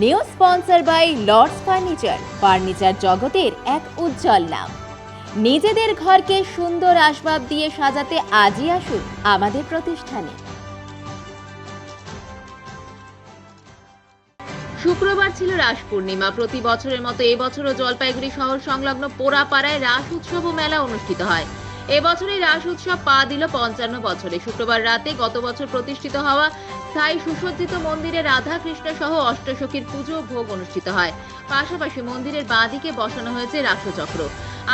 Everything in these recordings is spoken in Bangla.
New sponsor by Lords furniture জগতের এক উজ্জ্বল নাম। নিজেদের ঘরকে সুন্দর আসবাব দিয়ে সাজাতে আজই আসুন আমাদের প্রতিষ্ঠানে। শুক্রবার ছিল রাস পূর্ণিমা। প্রতি বছরের মতো এবছরও জলপাইগুড়ি শহর সংলগ্ন পোড়াপাড়ায় রাস উৎসব ও মেলা অনুষ্ঠিত হয়। এবছর এই রাস উৎসব পা দিল ৫৫ বছরে। শুক্রবার রাতে গত বছর প্রতিষ্ঠিত হওয়া স্থায়ী সুসজ্জিত মন্দিরে রাধা কৃষ্ণ সহ অষ্টসখীর পুজো ও ভোগ অনুষ্ঠিত হয়। পাশাপাশি মন্দিরের বাঁদিকে বসানো হয়েছে রাসচক্র।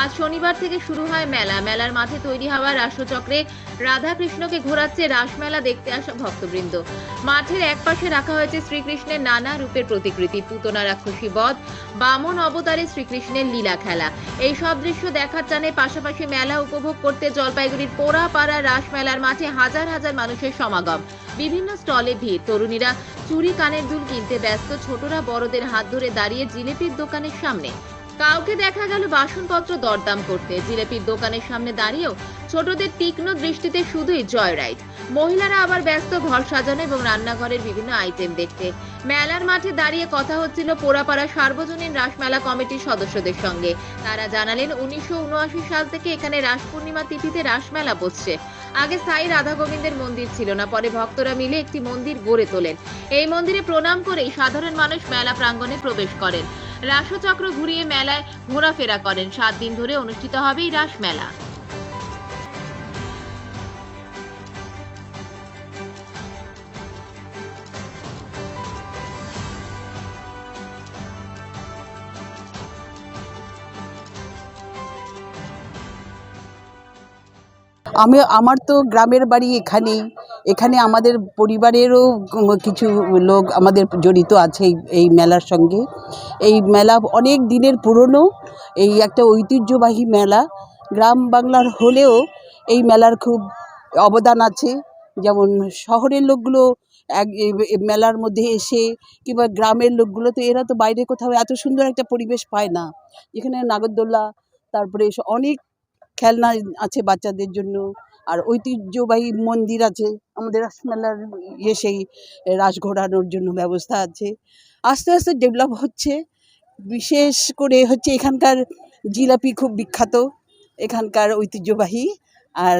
আজ শনিবার থেকে শুরু হয় মেলা। মেলার মাঠে তৈরি হওয়া রাসচক্রে রাধা কৃষ্ণকে ঘোরাচ্ছে রাসমেলা দেখতে আসা ভক্তবৃন্দ। মাঠের একপাশে রাখা হয়েছে শ্রীকৃষ্ণের নানা রূপের প্রতিকৃতি, পুতনা রাক্ষসী বধ, বামন অবতারে শ্রীকৃষ্ণের লীলা খেলা। এই সব দৃশ্য দেখার টানে পাশাপাশি মেলা উপভোগ করতে জলপাইগুড়ির পোড়াপাড়া রাসমেলার মাঠে হাজার হাজার মানুষের সমাগম। বিভিন্ন স্টলে ভিড়। তরুণীরা চুড়ি কানের দুল কিনতে ব্যস্ত, ছোটরা বড়দের হাত ধরে দাঁড়িয়ে জিলিপির দোকানের সামনে। কাউকে দেখা গেল বাসনপত্র দরদাম করতে। জিলিপির দোকানের সামনে দাঁড়িয়েও ছোটদের তীক্ষ্ণ দৃষ্টিতে শুধুই জয় রাইড। মহিলারা আবার ব্যস্ত ঘর সাজানো এবং রান্নাঘরের বিভিন্ন আইটেম দেখতে। মেলার মাঠে দাঁড়িয়ে কথা হচ্ছিল পোড়াপাড়া সার্বজনীন রাসমেলা কমিটির সদস্যদের সঙ্গে। তারা জানালেন ১৯৭৯ সাল থেকে এখানে রাস পূর্ণিমা তিথিতে রাসমেলা বসছে। আগে স্থায়ী রাধা গোবিন্দের মন্দির ছিল না, পরে ভক্তরা মিলে একটি মন্দির গড়ে তোলেন। এই মন্দিরে প্রণাম করেই সাধারণ মানুষ মেলা প্রাঙ্গণে প্রবেশ করেন। রাসচক্র ঘুরিয়ে মেলায় ঘোরাফেরা করেন। ৭ দিন ধরে অনুষ্ঠিত হবে এই রাসমেলা। আমার তো গ্রামের বাড়ি এখানেই। এখানে আমাদের পরিবারেরও কিছু লোক আমাদের জড়িত আছে এই মেলার সঙ্গে। এই মেলা অনেক দিনের পুরনো, এই একটা ঐতিহ্যবাহী মেলা। গ্রাম বাংলার হলেও এই মেলার খুব অবদান আছে। যেমন শহরের লোকগুলো মেলার মধ্যে এসে, কিংবা গ্রামের লোকগুলো তো এরা তো বাইরে কোথাও এত সুন্দর একটা পরিবেশ পায় না। এখানে নাগরদোলা, তারপরে অনেক খেলনা আছে বাচ্চাদের জন্য, আর ঐতিহ্যবাহী মন্দির আছে। আমাদের রাসমেলার সেই রাস ঘোরানোর জন্য ব্যবস্থা আছে। আস্তে আস্তে ডেভেলপ হচ্ছে। বিশেষ করে হচ্ছে এখানকার জিলাপি খুব বিখ্যাত, এখানকার ঐতিহ্যবাহী। আর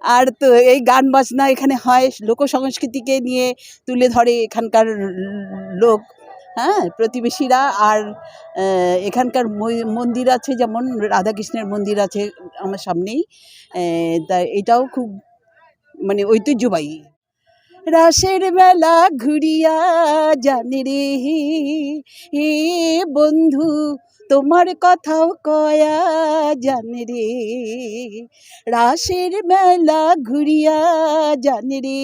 আর তো এই গান বাজনা এখানে হয়, লোক সংস্কৃতিকে নিয়ে তুলে ধরে এখানকার লোক, হ্যাঁ, প্রতিবেশীরা। আর এখানকার মন্দির আছে, যেমন রাধাকৃষ্ণের মন্দির আছে আমার সামনেই। তা এটাও খুব মানে ঐতিহ্যবাহী। রাসের বেলা ঘুরিয়া জানে রে হে বন্ধু, তোমার কথাও কয়া জানে রে। রাসের মেলা ঘুরিয়া জানে রে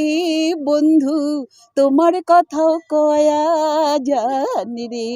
এ বন্ধু, তোমার কথাও কয়া জানে রে।